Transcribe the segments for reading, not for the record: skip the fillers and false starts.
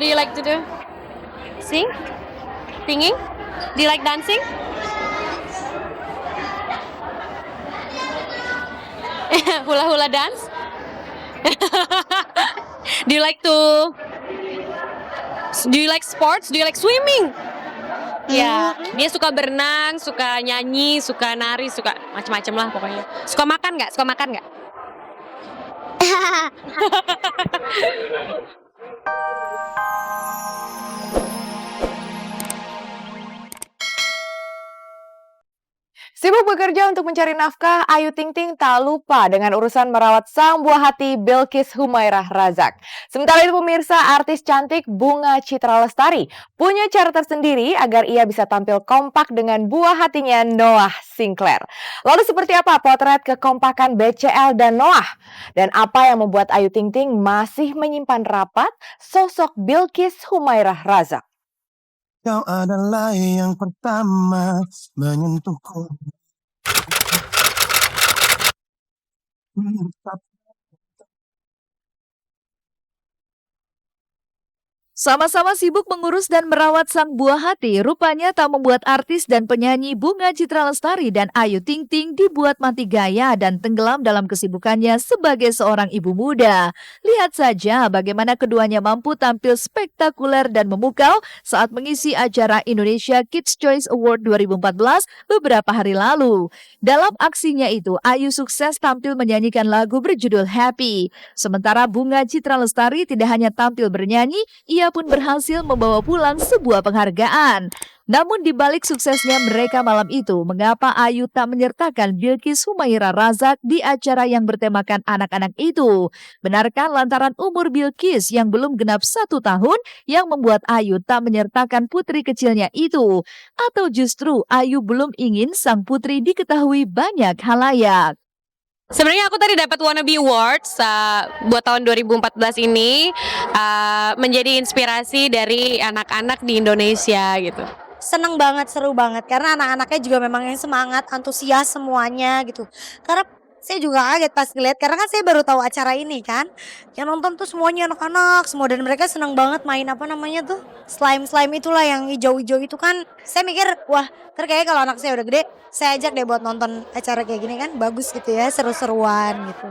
do you like to do? Sing? Singing? Do you like dancing? Hula-hula dance? Do you like sports? Do you like swimming? Ya, dia suka berenang, suka nyanyi, suka nari, suka macam-macam lah pokoknya. Suka makan nggak? Suka makan nggak? Sibuk bekerja untuk mencari nafkah, Ayu Ting Ting tak lupa dengan urusan merawat sang buah hati Bilqis Humairah Razak. Sementara itu pemirsa, artis cantik Bunga Citra Lestari punya cara tersendiri agar ia bisa tampil kompak dengan buah hatinya Noah Sinclair. Lalu seperti apa potret kekompakan BCL dan Noah? Dan apa yang membuat Ayu Ting Ting masih menyimpan rapat sosok Bilqis Humairah Razak? Kau adalah yang pertama menyentuhku. Sama-sama sibuk mengurus dan merawat sang buah hati, rupanya tak membuat artis dan penyanyi Bunga Citra Lestari dan Ayu Ting Ting dibuat mati gaya dan tenggelam dalam kesibukannya sebagai seorang ibu muda. Lihat saja bagaimana keduanya mampu tampil spektakuler dan memukau saat mengisi acara Indonesia Kids Choice Award 2014 beberapa hari lalu. Dalam aksinya itu, Ayu sukses tampil menyanyikan lagu berjudul Happy. Sementara Bunga Citra Lestari tidak hanya tampil bernyanyi, ia pun berhasil membawa pulang sebuah penghargaan. Namun di balik suksesnya mereka malam itu, mengapa Ayu tak menyertakan Bilqis Humairah Razak di acara yang bertemakan anak-anak itu? Benarkah lantaran umur Bilqis yang belum genap 1 tahun yang membuat Ayu tak menyertakan putri kecilnya itu? Atau justru Ayu belum ingin sang putri diketahui banyak halayak? Sebenarnya aku tadi dapat Wannabe Awards buat tahun 2014 ini menjadi inspirasi dari anak-anak di Indonesia gitu. Seneng banget, seru banget karena anak-anaknya juga memang yang semangat, antusias semuanya gitu. Karena saya juga kaget pas ngeliat karena kan saya baru tahu acara ini kan. Yang nonton tuh semuanya anak-anak semua dan mereka seneng banget main apa namanya tuh slime itulah yang hijau-hijau itu kan. Saya mikir wah kayaknya kalau anak saya udah gede saya ajak deh buat nonton acara kayak gini kan bagus gitu ya, seru-seruan gitu.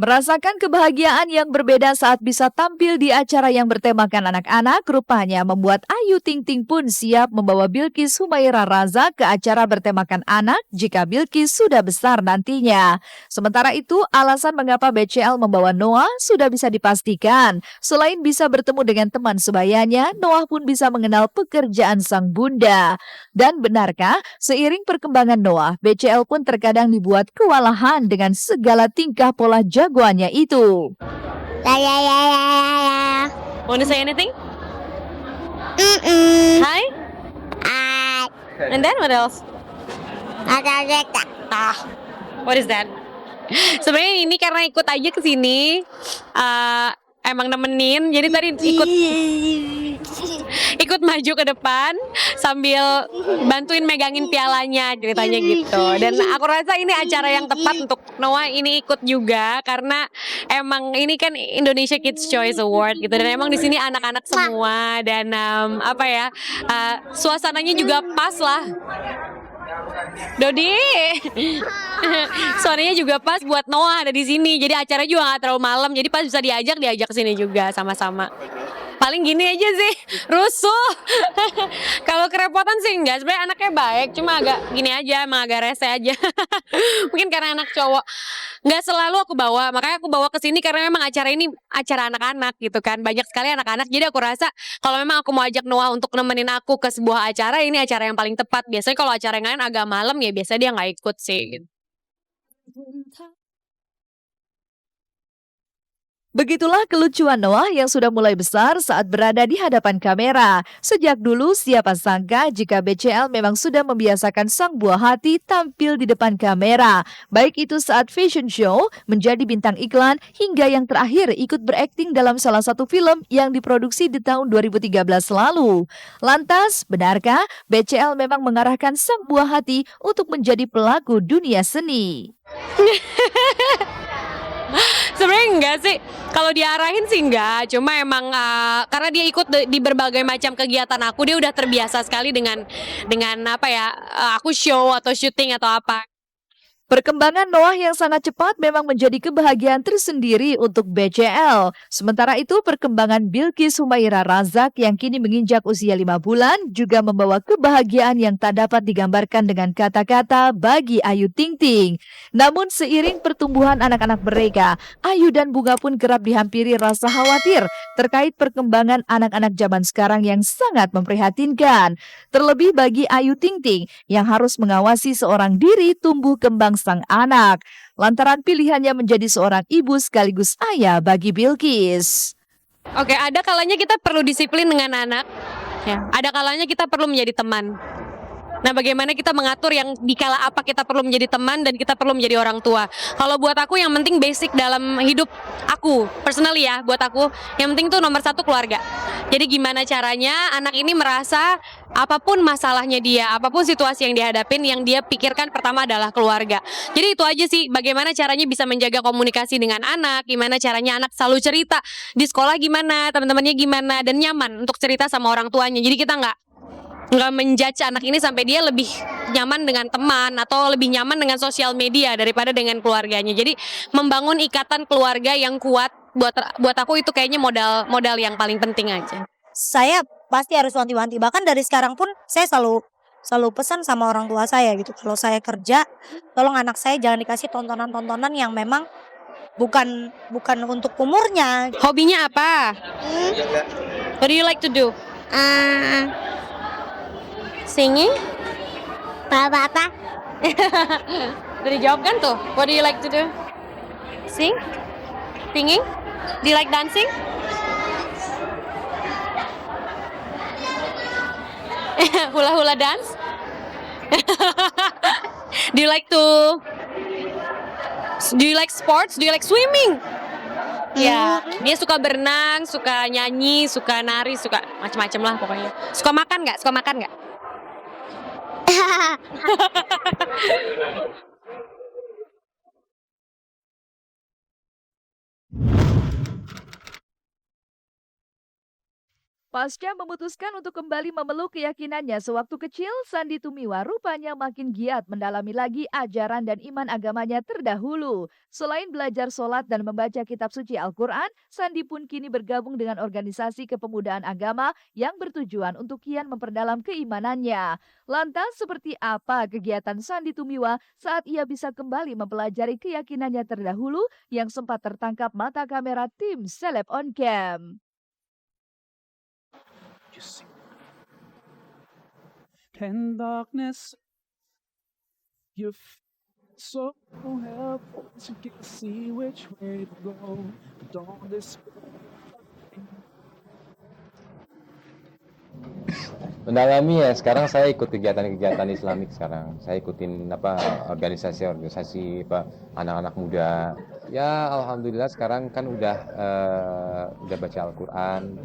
Merasakan kebahagiaan yang berbeda saat bisa tampil di acara yang bertemakan anak-anak, rupanya membuat Ayu Ting Ting pun siap membawa Bilqis Humairah Razak ke acara bertemakan anak jika Bilqis sudah besar nantinya. Sementara itu, alasan mengapa BCL membawa Noah sudah bisa dipastikan. Selain bisa bertemu dengan teman sebayanya, Noah pun bisa mengenal pekerjaan sang bunda. Dan benarkah, seiring perkembangan Noah, BCL pun terkadang dibuat kewalahan dengan segala tingkah pola jagoannya itu. Want to say anything? Hi? And then what else? What is that? Sebenarnya ini karena ikut aja ke sini, emang nemenin, jadi tadi ikut maju ke depan sambil bantuin megangin pialanya ceritanya gitu. Dan aku rasa ini acara yang tepat untuk Noah ini ikut juga karena emang ini kan Indonesia Kids Choice Award gitu dan emang di sini anak-anak semua dan suasananya juga pas lah. Dodi, suaranya juga pas buat Noah ada di sini. Jadi acara juga nggak terlalu malam. Jadi pas bisa diajak ke sini juga sama-sama. Paling gini aja sih, rusuh. Kalau kerepotan sih enggak. Sebenarnya anaknya baik, cuma agak gini aja, emang agak rese aja. Mungkin karena anak cowok. Nggak selalu aku bawa, makanya aku bawa ke sini karena memang acara ini acara anak-anak gitu kan. Banyak sekali anak-anak. Jadi aku rasa kalau memang aku mau ajak Noah untuk nemenin aku ke sebuah acara, ini acara yang paling tepat. Biasanya kalau acara yang lain agak malam ya biasanya dia nggak ikut sih gitu. Begitulah kelucuan Noah yang sudah mulai besar saat berada di hadapan kamera. Sejak dulu siapa sangka jika BCL memang sudah membiasakan sang buah hati tampil di depan kamera. Baik itu saat fashion show, menjadi bintang iklan, hingga yang terakhir ikut berakting dalam salah satu film yang diproduksi di tahun 2013 lalu. Lantas, benarkah BCL memang mengarahkan sang buah hati untuk menjadi pelaku dunia seni? Sebenarnya enggak sih. Kalau diarahin sih enggak, cuma emang karena dia ikut di berbagai macam kegiatan aku, dia udah terbiasa sekali dengan apa ya, aku show atau syuting atau apa. Perkembangan Noah yang sangat cepat memang menjadi kebahagiaan tersendiri untuk BCL. Sementara itu, perkembangan Bilqis Humaira Razak yang kini menginjak usia 5 bulan juga membawa kebahagiaan yang tak dapat digambarkan dengan kata-kata bagi Ayu Ting Ting. Namun seiring pertumbuhan anak-anak mereka, Ayu dan Bunga pun kerap dihampiri rasa khawatir terkait perkembangan anak-anak zaman sekarang yang sangat memprihatinkan. Terlebih bagi Ayu Ting Ting yang harus mengawasi seorang diri tumbuh kembang sang anak, lantaran pilihannya menjadi seorang ibu sekaligus ayah bagi Bilqis. Oke, ada kalanya kita perlu disiplin dengan anak, ya. Ada kalanya kita perlu menjadi teman. Nah, bagaimana kita mengatur yang dikala apa kita perlu menjadi teman dan kita perlu menjadi orang tua. Kalau buat aku yang penting basic dalam hidup aku, personally ya, buat aku yang penting tuh nomor satu keluarga. Jadi gimana caranya anak ini merasa apapun masalahnya dia, apapun situasi yang dihadapin, yang dia pikirkan pertama adalah keluarga. Jadi itu aja sih, bagaimana caranya bisa menjaga komunikasi dengan anak, gimana caranya anak selalu cerita di sekolah gimana, teman-temannya gimana, dan nyaman untuk cerita sama orang tuanya. Jadi kita nggak menjudge anak ini sampai dia lebih nyaman dengan teman atau lebih nyaman dengan sosial media daripada dengan keluarganya. Jadi membangun ikatan keluarga yang kuat buat aku itu kayaknya modal yang paling penting aja. Saya pasti harus wanti-wanti, bahkan dari sekarang pun saya selalu pesan sama orang tua saya gitu. Kalau saya kerja, tolong anak saya jangan dikasih tontonan-tontonan yang memang bukan untuk umurnya. Hobinya apa? What do you like to do? Singing? Apa-apa? Udah dijawab kan tuh? What do you like to do? Sing? Singing? Do you like dancing? Hula-hula dance? Do you like sports? Do you like swimming? Ya, dia suka berenang, suka nyanyi, suka nari, suka macam-macam lah pokoknya. Suka makan nggak? Suka makan nggak? Pasca memutuskan untuk kembali memeluk keyakinannya sewaktu kecil, Sandy Tumiwa rupanya makin giat mendalami lagi ajaran dan iman agamanya terdahulu. Selain belajar sholat dan membaca kitab suci Al-Quran, Sandy pun kini bergabung dengan organisasi kepemudaan agama yang bertujuan untuk kian memperdalam keimanannya. Lantas seperti apa kegiatan Sandy Tumiwa saat ia bisa kembali mempelajari keyakinannya terdahulu yang sempat tertangkap mata kamera tim Seleb on Cam? And darkness, you're so helpful to see which way to go. Don't despair. Mendalami ya, sekarang saya ikut kegiatan-kegiatan Islamik sekarang. Saya ikutin organisasi anak-anak muda. Ya alhamdulillah sekarang kan udah baca Al-Qur'an.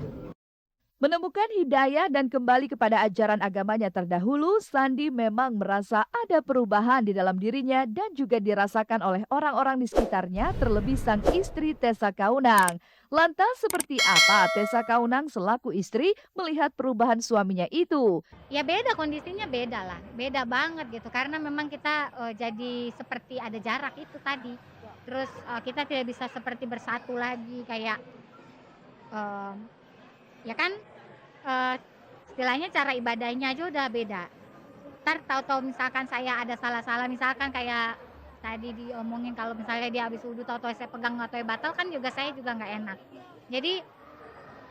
Menemukan hidayah dan kembali kepada ajaran agamanya terdahulu, Sandy memang merasa ada perubahan di dalam dirinya dan juga dirasakan oleh orang-orang di sekitarnya, terlebih sang istri Tessa Kaunang. Lantas seperti apa Tessa Kaunang selaku istri melihat perubahan suaminya itu? Ya beda, kondisinya beda lah, beda banget gitu, karena memang kita jadi seperti ada jarak itu tadi. Terus kita tidak bisa seperti bersatu lagi kayak ya kan, istilahnya cara ibadahnya aja udah beda. Ntar tahu-tahu misalkan saya ada salah-salah, misalkan kayak tadi diomongin kalau misalnya dia habis wudhu tahu-tahu saya pegang atau batal, kan saya juga nggak enak. Jadi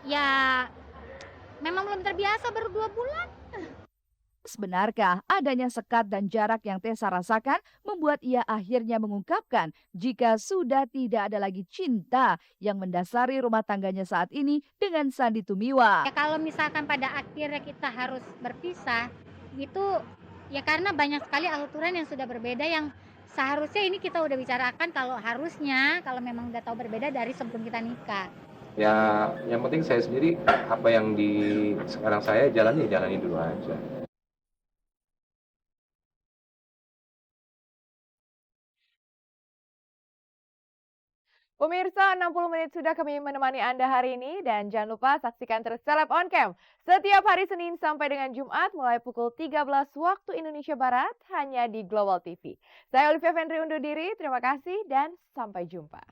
ya memang belum terbiasa, baru 2 bulan. Benarkah adanya sekat dan jarak yang Tessa rasakan membuat ia akhirnya mengungkapkan jika sudah tidak ada lagi cinta yang mendasari rumah tangganya saat ini dengan Sandy Tumiwa? Ya kalau misalkan pada akhirnya kita harus berpisah, itu ya karena banyak sekali aturan yang sudah berbeda yang seharusnya ini kita udah bicarakan, kalau harusnya kalau memang udah tahu berbeda dari sebelum kita nikah. Ya yang penting saya sendiri apa yang sekarang saya jalani dulu aja. Pemirsa, 60 menit sudah kami menemani Anda hari ini dan jangan lupa saksikan terus Seleb on Cam setiap hari Senin sampai dengan Jumat mulai pukul 13 waktu Indonesia Barat hanya di Global TV. Saya Olivia Fendri undur diri, terima kasih dan sampai jumpa.